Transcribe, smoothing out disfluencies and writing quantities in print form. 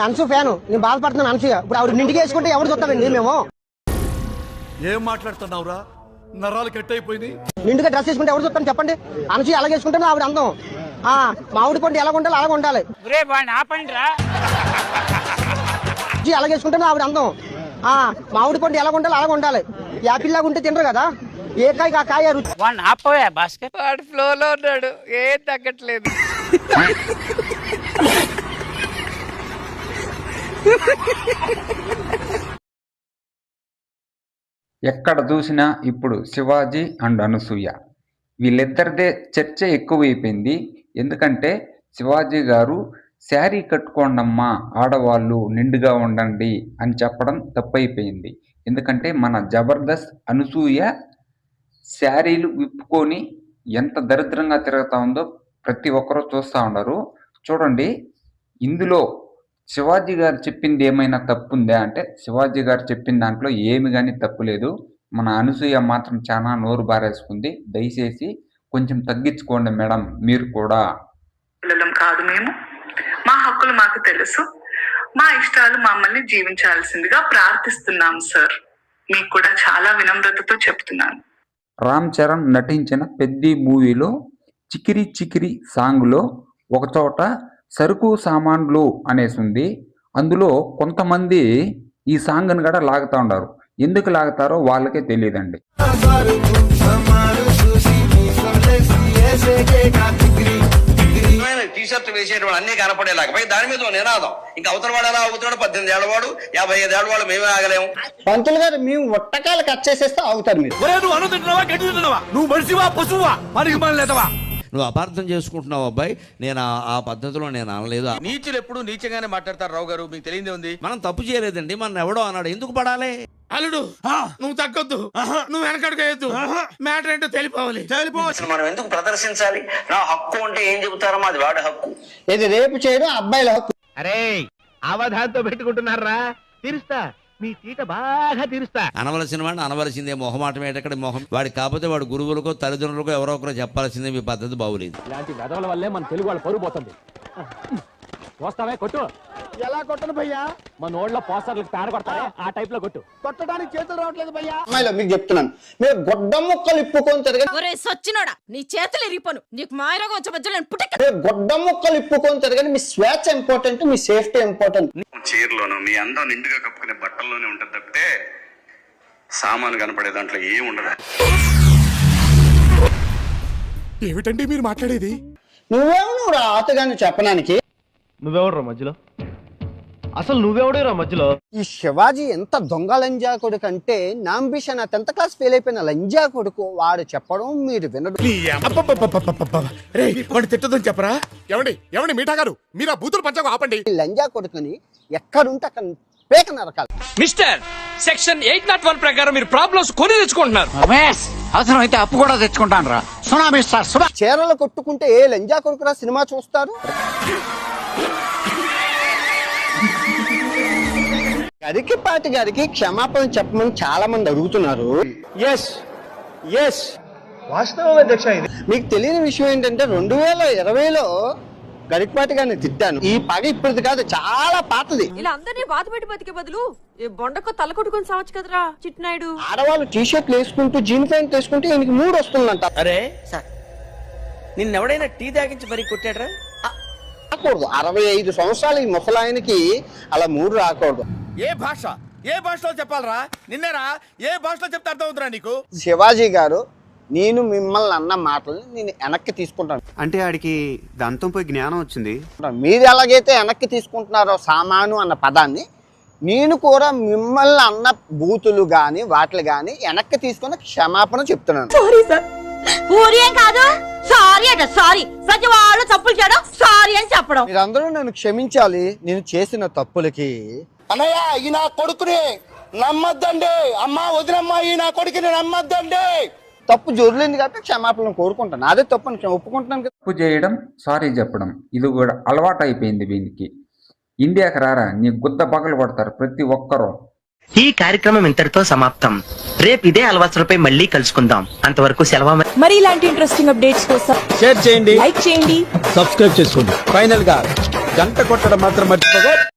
Ansoo fan నేను బాధపడుతున్నాను అనసూయ. ఇప్పుడు ఆవిడ నింటికి వేసుకుంటే ఎవరు చూస్తామండి మేము? ఏం మాట్లాడుతున్నావురా? నరాలు కట్ అయిపోయింది. నిండుగా డ్రెస్ వేసుకుంటే ఎవరు చూస్తాను చెప్పండి? అనసూయ అలాగే వేసుకుంటే ఆవిడ అందం. మామిడి పండు ఎలా ఉండాలి అలాగ ఉండాలి. అలాగే వేసుకుంటే ఆవిడ అందం. మామిడి పండు ఎలా ఉండాలి అలాగ ఉండాలి. యాపిల్ లాగా ఉంటే తినరు కదా. ఏ కాయ ఆ కాయ రుచి. వాడు ఫ్లోలో ఉన్నాడు, ఏం తగ్గట్లేదు. ఎక్కడ చూసినా ఇప్పుడు శివాజీ అండ్ అనసూయ వీళ్ళిద్దరిదే చర్చ ఎక్కువైపోయింది. ఎందుకంటే శివాజీ గారు శారీ కట్టుకోండమ్మా ఆడవాళ్ళు నిండుగా ఉండండి అని చెప్పడం తప్పైపోయింది. ఎందుకంటే మన జబర్దస్త్ అనసూయ శారీలు విప్పుకొని ఎంత దరిద్రంగా తిరుగుతా ఉందో ప్రతి ఒక్కరూ చూస్తూ ఉన్నారు. చూడండి, ఇందులో శివాజీ గారు చెప్పింది ఏమైనా తప్పు ఉందా అంటే శివాజీ గారు చెప్పిన దాంట్లో ఏమి కానీ తప్పు లేదు. మన అనసూయ మాత్రం చాలా నోరు బారేసుకుంది. దయచేసి కొంచెం తగ్గించుకోండి మేడం మీరు కూడా. కాదు, మేము మా హక్కులు మాకు తెలుసు, మా ఇష్టాలు మమ్మల్ని జీవించాల్సిందిగా ప్రార్థిస్తున్నాం సార్. మీకు కూడా చాలా వినమ్రతతో చెప్తున్నాను. రామ్ చరణ్ నటించిన పెద్ది మూవీలో చికిరి చికిరి సాంగ్లో ఒకచోట సరుకు సామాన్లు అనేసి ఉంది. అందులో కొంతమంది ఈ సాంగ్ని కూడా లాగుతూ ఉన్నారు. ఎందుకు లాగుతారో వాళ్ళకే తెలియదండి. టీషర్ట్ వేసేటువంటి అన్ని కనపడేలాగా దాని మీద నినాదం ఇంకా అవతల వాడు ఎలా అవుతాడు, 18 ఏళ్ళవాడు 55 ఏళ్ళవాడు మేమే ఆగలేము. పంతులు గారు మేము ఒట్టకాయలు కట్ చేసేస్తే అవుతారు మీరు. నువ్వు మనిషివా పశువా? పనికి మన లేదవా? నువ్వు అపార్థం చేసుకుంటున్నావు అబ్బాయి. నేను ఆ పద్ధతిలో నేను అనలేదు. నీచులు ఎప్పుడు నీచగానే మాట్లాడతారు రావు గారు, మీకు తెలియదే ఉంది. మనం తప్పు చేయలేదండి, మన ఎవడో అన్నాడు, ఎందుకు పడాలి? అల్లుడు నువ్వు తగ్గొద్దు, నువ్వు వెనకడుగేయద్దు, మ్యాటర్ ఏంటో తెలిపోవాలి. మనం ఎందుకు ప్రదర్శించాలి? నా హక్కు అంటే ఏం చెబుతారో అది వాడి హక్కు. ఇది రేపు చేయడం అబ్బాయిల హక్కు. అరే అవధానంతో పెట్టుకుంటున్నారా? తీరుస్తా, మీ తీట బాగా తీరుస్తా. అనవలసిన వాడిని అనవలసిందే. మొహమాటం ఏంటక్కడ మొహం వాడికి. కాకపోతే వాడు గురువులకో తల్లిదండ్రులకో ఎవరో ఒకరు చెప్పాల్సిందే. మీ పద్ధతి బాగులేదు. ఇలాంటి వెధవల వల్లే మన తెలుగు వాళ్ళ పరుగు పోతుంది. పోస్తావే కొట్టు. ఎలా కొట్టను భయ్యా? మన ఓళ్ళ పోస్టర్లకు తాడ కొడతారే ఆ టైప్ లో కొట్టు. కొట్టడానికి చేతులు రావట్లేదు భయ్యా. అమ్మాయిలో మీకు చెప్తున్నాను, మీరు గొడ్డ ముక్కలు ఇప్పుకొని తిరగండి. ఒరే సచ్చినోడా, నీ చేతులు ఇరిగిపోను. నీకు మాయరోగం వచ్చే మధ్యలో గొడ్డ ముక్కలు ఇప్పుకొని తిరగండి. మీ స్వేచ్ఛ ఇంపార్టెంట్, మీ సేఫ్టీ ఇంపార్టెంట్. చీరలోనూ మీ అందం నిండుగా కప్పుకునే బట్టల్లోనే ఉంటుంది తప్పితే సామాను కనపడే దాంట్లో ఏం ఉండదు. ఏమిటండి మీరు మాట్లాడేది? నువ్వు ఆతగాని చెప్పడానికి. నువ్వెవడరా మధ్యలో? అసలు నువ్వెవడేరా మధ్యలో? ఈ శివాజీ ఎంత దొంగ లంజా కొడుకు అంటే, నా అంబిషన్ 10th క్లాస్ ఫెయిల్ అయిపోయిన లంజా కొడుకు. వాడు చెప్పడం మీరు వినడు. తిట్టదని చెప్పరా? ఏమండి ఏమండి మీఠా గారు, మీరు ఆ బూతులు పంచకు ఆపండి. ఈ లంజా కొడుకుని ఎక్కడుంటే అక్కడ పేక నరకాలి. మిస్టర్, సెక్షన్ 801 ప్రకారం మీరు ప్రాబ్లమ్స్ కొని తెచ్చుకుంటున్నారు. అవసరం అయితే అప్పు కూడా తెచ్చుకుంటాను రా. సునామీ చీరలు కొట్టుకుంటే ఏ లంజా కొడుకురా సినిమా చూస్తారు? గరికిపాటి గారికి క్షమాపణ చెప్పమని చాలా మంది అడుగుతున్నారు. మీకు తెలియని విషయం ఏంటంటే 2020లో గరికిపాటి గారిని తిట్టాను. ఈ పగ ఇప్పటిది కాదు, చాలా పాతది. ఇలా అందరినీ బాధ పెట్టి బతికే బదులు బొండకు తల కొట్టుకొని సావచ్చు కదరా చిట్నాయుడు. ఆడవాళ్ళు టీషర్ట్లు వేసుకుంటూ జీన్ ప్యాంట్ వేసుకుంటే ఈయనకి 3 వస్తుందంట. అరే నిన్నెవడైనా టీ తాగించి మరీ కొట్టాడరా? రాకూడదు. 65 సంవత్సరాలు ఈ ముసలాయనకి అలా 3 రాకూడదు. ఏ భాషలో చెప్పాలరా? నిన్నేరా ఏ భాషలో చెప్తే అర్థం అవుతురా నీకు? శివాజీ గారు, నేను మిమ్మల్ని అన్న మాటల్ని నేను వెనక్కి తీసుకుంటాను. అంటే ఆడికి దాంతో పోయి జ్ఞానం వచ్చింది. మీరు ఎలాగైతే వెనక్కి తీసుకుంటున్నారో సామాను అన్న పదాన్ని, నేను కూడా మిమ్మల్ని అన్న బూతులు గాని వాటిని గాని వెనక్కి తీసుకుని క్షమాపణ చెప్తున్నాను. ప్రతి వాళ్ళు తప్పులు చేయడం సారీ అని చెప్పడం. మీరందరూ నన్ను క్షమించాలి నేను చేసిన తప్పులకి. అన్నయ్య ఈ నా కొడుకుని నమ్మద్దండి, అమ్మా వదినమ్మా ఈ నా కొడుకుని నమ్మద్దండి. తప్పు జోరులేంది కాబట్టి క్షమాపణ కోరుకుంటాను. అదే తప్పు అని ఒప్పుకుంటున్నాను. తప్పు చేయడం, సారీ చెప్పడం ఇది కూడా అలవాటు అయిపోయింది వీనికి. ఇండియాకి రారా, నీ గుద్ద పగలు కొడతారు ప్రతి ఒక్కరూ. ఈ కార్యక్రమం ఇంతటితో సమాప్తం. రేపు ఇదే అలవాసులపై మళ్ళీ కలుసుకుందాం. అంతవరకు సెలవు. మరి ఇలాంటి ఇంట్రెస్టింగ్ అప్డేట్స్ కోసం షేర్ చేయండి, లైక్ చేయండి. సబ్స్క్రైబ్ చేసుకోండి. ఫైనల్ గా గంట కొట్టడం మాత్రం మర్చిపోగా.